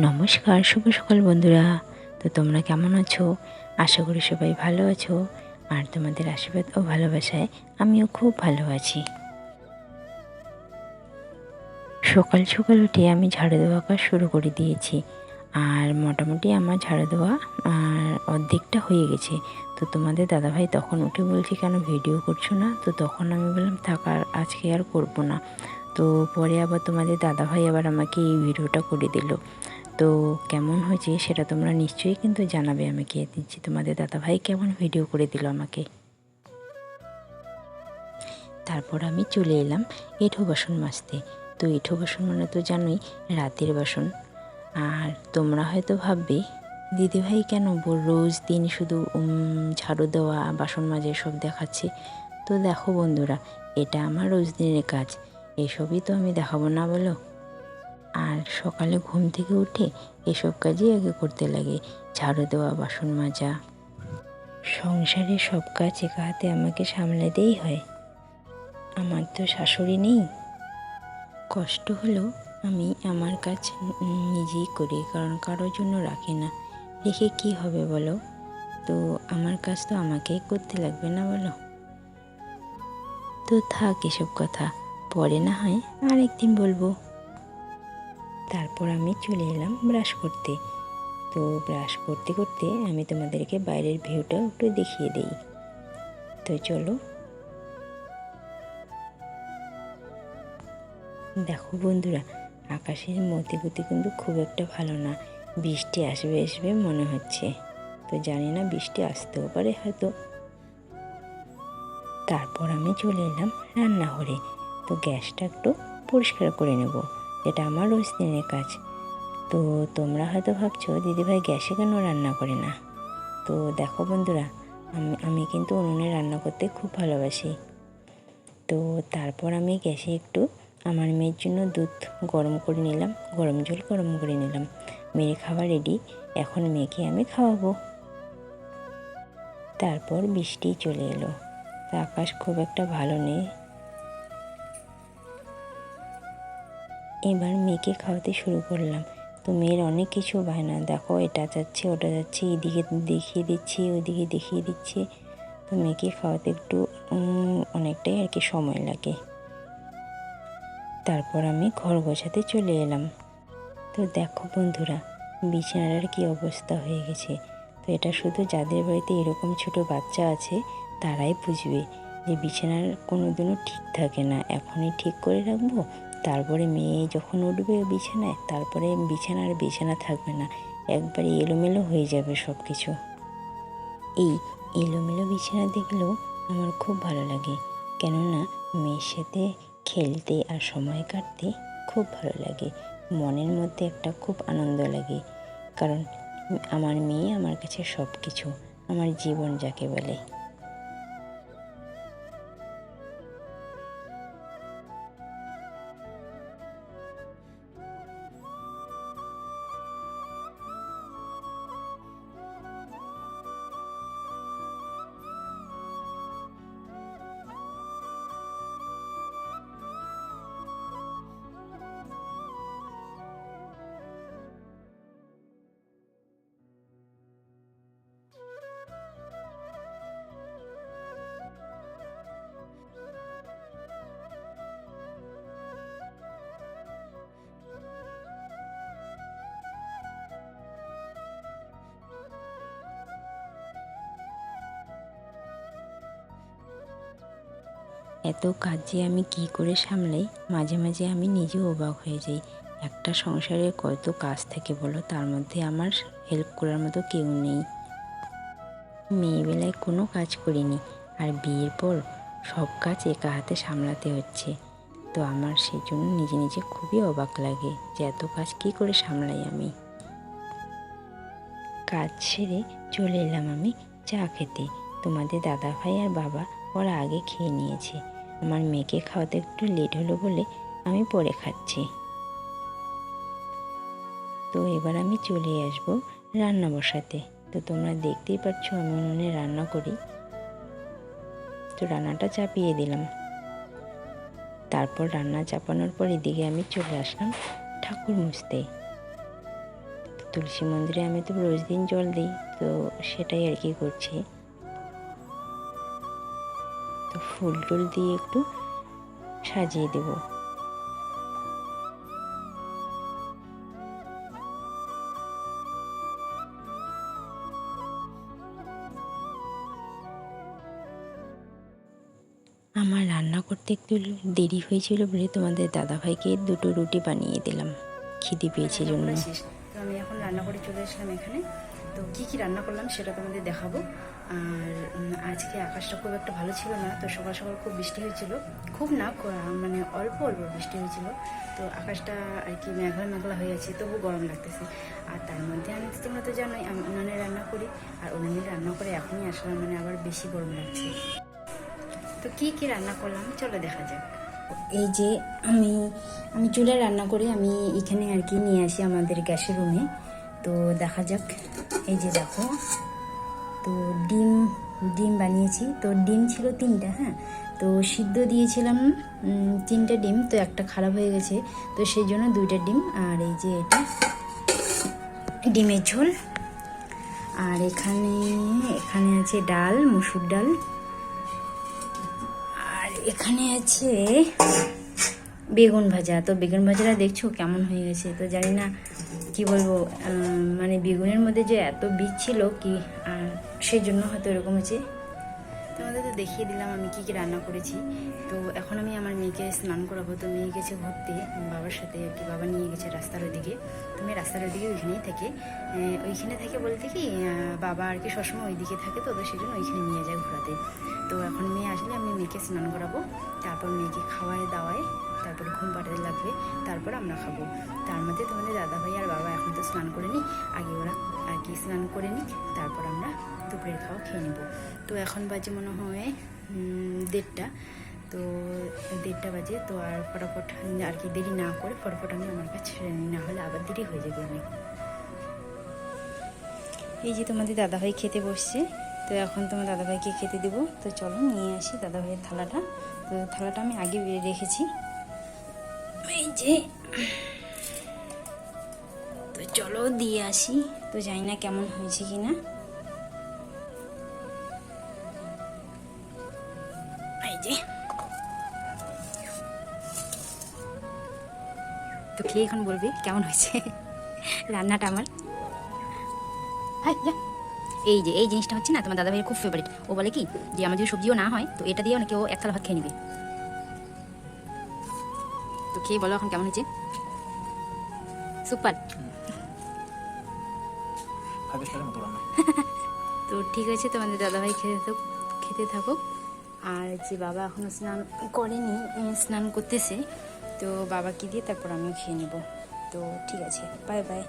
নমস্কার, শুভ সকাল বন্ধুরা। তো তোমরা কেমন আছো? আশা করি সবাই ভালো আছো। আর তোমাদের আশীর্বাদ ও ভালোবাসায় আমিও খুব ভালো আছি। সকাল সকাল উঠে আমি ঝাড়ু দেওয়া কাজ শুরু করে দিয়েছি। আর মোটামুটি আমার ঝাড়ু দেওয়া অর্ধেকটা হয়ে গেছে। তো তোমাদের দাদাভাই তখন উঠে বলছে, কেন ভিডিও করছো না? তো তখন আমি বললাম, থাক, আর আজকে আর করবো না। তো পরে আবার তোমাদের দাদাভাই আবার আমাকে এই ভিডিওটা করে দিল। তো কেমন হয়েছে সেটা তোমরা নিশ্চয়ই কিন্তু জানাবে আমাকে, দিচ্ছি তোমাদের দাদাভাই কেমন ভিডিও করে দিল আমাকে। তারপর আমি চলে এলাম এঁঠো বাসন মাজতে। তো এঁঠো বাসন মানে তো জানোই, রাতের বাসন। আর তোমরা হয়তো ভাববে, দিদিভাই কেন রোজ দিন শুধু ঝাড়ু দেওয়া বাসন মাজা সব দেখাচ্ছে। তো দেখো বন্ধুরা, এটা আমার রোজ দিনের কাজ, এসবই তো আমি দেখাবো না বলো। আর সকালে ঘুম থেকে উঠে এসব কাজই আগে করতে লাগে, ঝাড়ু দেওয়া, বাসন মাজা। সংসারের সব কাজ একা হাতে আমাকে সামলাতেই হয়। আমার তো শাশুড়ি নেই। কষ্ট হলেও আমি আমার কাজ নিজেই করি, কারণ কারোর জন্য রাখি না। রেখে কি হবে বলো? তো আমার কাজ তো আমাকেই করতে লাগবে না বলো? তো থাক এসব কথা, পরে না হয় আরেকদিন বলবো। তারপর আমি চলে এলাম ব্রাশ করতে। তো ব্রাশ করতে করতে আমি তোমাদেরকে বাইরের ভিউটা একটু দেখিয়ে দিই। তো চলো। দেখো বন্ধুরা, আকাশের মতিগতি কিন্তু খুব একটা ভালো না। বৃষ্টি আসবে আসবে মনে হচ্ছে। তো জানি না, বৃষ্টি আসতেও পারে হয়তো। তারপর আমি চলে এলাম রান্নাঘরে। তো গ্যাসটা একটু পরিষ্কার করে নেব, এটা আমার রোজ দিনের কাজ। তো তোমরা হয়তো ভাবছো, দিদিভাই গ্যাসে কেন রান্না করে না? তো দেখো বন্ধুরা, আমি কিন্তু উনুনে রান্না করতে খুব ভালোবাসি। তো তারপর আমি গ্যাসে একটু আমার মেয়ের জন্য দুধ গরম করে নিলাম, গরম জল গরম করে নিলাম। মেয়ের খাবার রেডি, এখন মেয়েকে আমি খাওয়াবো। তারপর বৃষ্টি চলে এলো। তা আকাশ খুব একটা ভালো নেই। এবার মেয়েকে খাওয়াতে শুরু করলাম। তো মেয়ের অনেক কিছু বায়না, দেখো এটা যাচ্ছে ওটা যাচ্ছে, এদিকে দেখিয়ে দিচ্ছি ওদিকে দেখিয়ে দিচ্ছি। তো মেয়েকে খাওয়াতে একটু অনেকটাই আর কি সময় লাগে। তারপর আমি ঘর গোছাতে চলে এলাম। তো দেখো বন্ধুরা, বিছানার কি অবস্থা হয়ে গেছে। তো এটা শুধু যাদের বাড়িতে এরকম ছোট বাচ্চা আছে তারাই বুঝবে যে বিছানার কোনো দিনও ঠিক থাকে না। এখনই ঠিক করে রাখবো, তারপরে মেয়ে যখন উঠবে বিছানায়, তারপরে বিছানা থাকবে না, একবারে এলোমেলো হয়ে যাবে সব কিছু। এই এলোমেলো বিছানা দেখলেও আমার খুব ভালো লাগে, কেননা মেয়ের সাথে খেলতে আর সময় কাটতে খুব ভালো লাগে। মনের মধ্যে একটা খুব আনন্দ লাগে, কারণ আমার মেয়ে আমার কাছে সব কিছু, আমার জীবন যাকে বলে। এত কাজ যে আমি কি করে সামলাই, মাঝে মাঝে আমি নিজেও অবাক হয়ে যাই। একটা সংসারে কত কাজ থাকে বলো, তার মধ্যে আমার হেল্প করার মতো কেউ নেই। মেয়েবেলায় কোনো কাজ করিনি, আর বিয়ের পর সব কাজ একা হাতে সামলাতে হচ্ছে। তো আমার সেই জন্য নিজে নিজে খুবই অবাক লাগে যে এত কাজ কী করে সামলাই আমি। কাজ সেরে চলে এলাম আমি চা খেতে। তোমাদের দাদাভাই আর বাবা ওরা আগে খেয়ে নিয়েছে। আমার মেয়েকে খাওয়াতে একটু লেট হলো বলে আমি পরে খাচ্ছি। তো এবার আমি চলে আসবো রান্না বসাতে। তো তোমরা দেখতেই পাচ্ছ আমি উনুনে রান্না করি। তো রান্নাটা চাপিয়ে দিলাম। তারপর রান্না চাপানোর পর এদিকে আমি চলে আসলাম ঠাকুর মুছতে। তুলসী মন্দিরে আমি তো রোজ দিন জল দিই, তো সেটাই আর কি করছি। তো ফুল টুল দিয়ে একটু সাজিয়ে দেবো। আমার রান্না করতে একটু দেরি হয়েছিল বলে তোমাদের দাদাভাইকে 2টো রুটি বানিয়ে দিলাম, খিদে পেয়েছে জন্য। তো আমি এখন রান্না করে চলে আসলাম এখানে। তো কি কি রান্না করলাম সেটা তোমাদের দেখাবো। আর আজকে আকাশটা খুব একটা ভালো ছিল না, তো সকাল সকাল খুব বৃষ্টি হয়েছিল, খুব না মানে অল্প অল্প বৃষ্টি হয়েছিল। তো আকাশটা আর কি মেঘলা মেঘলা হয়ে আছে, তবু গরম লাগতেছে। আর তার মধ্যে আমি তো তোমরা তো জানোই আমি উনানে রান্না করি, আর উনানে রান্না করে এখনই আসলাম, মানে আবার বেশি গরম লাগছে। তো কি কি রান্না করলাম চলো দেখা যাক। এই যে আমি চুলায় রান্না করে আমি এখানে আর কি নিয়ে আসি আমাদের গ্যাসের রুমে। তো দেখা যাক, এই যে দেখো, তো ডিম বানিয়েছি। তো ডিম ছিল 3টা, হ্যাঁ। তো সিদ্ধ দিয়েছিলাম 3টে ডিম, তো একটা খারাপ হয়ে গেছে, তো সেই জন্য 2টা ডিম। আর এই যে এটা ডিমের ঝোল। আর এখানে আছে ডাল, মসুর ডাল। আর এখানে আছে বেগুন ভাজা। তো বেগুন ভাজাটা দেখছো কেমন হয়ে গেছে, তো জানি না কি বলবো, মানে বেগুনের মধ্যে যে এত বীজ ছিল কি, আর সেই জন্য হয়তো এরকম হয়েছে। তোমাদের তো দেখিয়ে দিলাম আমি কি কি রান্না করেছি। তো এখন আমি আমার মেয়েকে স্নান করাবো। তো মেয়ে গেছে ঘুরতে বাবার সাথে আর কি, বাবা নিয়ে গেছে রাস্তার ওইদিকে। তো মেয়ে রাস্তার ওইদিকে ওইখানেই থাকে, বলতে কি বাবা আর কি সবসময় ওইদিকে থাকে, তো সেই জন্য ওইখানে নিয়ে যায় ঘোরাতে। তো এখন মেয়ে আসলে আমি মেয়েকে স্নান করাবো, তারপর মেয়েকে খাওয়ায় দাওয়ায়, তারপর ঘুম পাড়াতে লাগবে, তারপর আমরা খাবো। তার মধ্যে তোমাদের দাদাভাই আর বাবা এখন তো স্নান করে নিই, আগে ওরা আর কি স্নান করে নিক, তারপর আমরা দুপুরের খাওয়া খেয়ে নেব। তো এখন বাজে মনে হয় 1:30। তো 1:30 বাজে। তো আর ফটাফট আর কি দেরি না করে ফটাফট আমি আমার কাছে ছেড়ে নিই, না হলে আবার দেরি হয়ে যাবে অনেক। এই যে তোমাদের দাদাভাই খেতে বসছে, তো এখন তোমার দাদাভাইকে খেতে দেবো। তো চলো নিয়ে আসি দাদাভাইয়ের থালাটা। তো থালাটা আমি আগে বেড়ে রেখেছি, এই যে। তো চলো দিয়ে আসি। তো জানি না কেমন হয়েছে কিনা। এই যে, তো খেয়ে এখন বলবে কেমন হয়েছে রান্নাটা আমার। এই যে এই জিনিসটা হচ্ছে না তোমার দাদাভাইয়ের খুব ফেভারিট। ও বলে কি যে আমার যদি সবজিও না হয় তো এটা দিয়ে অনেকে ও এক থালা ভাত খেয়ে নেবে। তো খেয়ে বলো এখন কেমন হয়েছে। সুপার। তো ঠিক আছে, তোমাদের দাদাভাই খেতে থাকো। আর যে বাবা এখনো স্নান করেনি, স্নান করতেছে, তো বাবাকে দিয়ে তারপর আমিও খেয়ে নেব। তো ঠিক আছে, বাই বাই।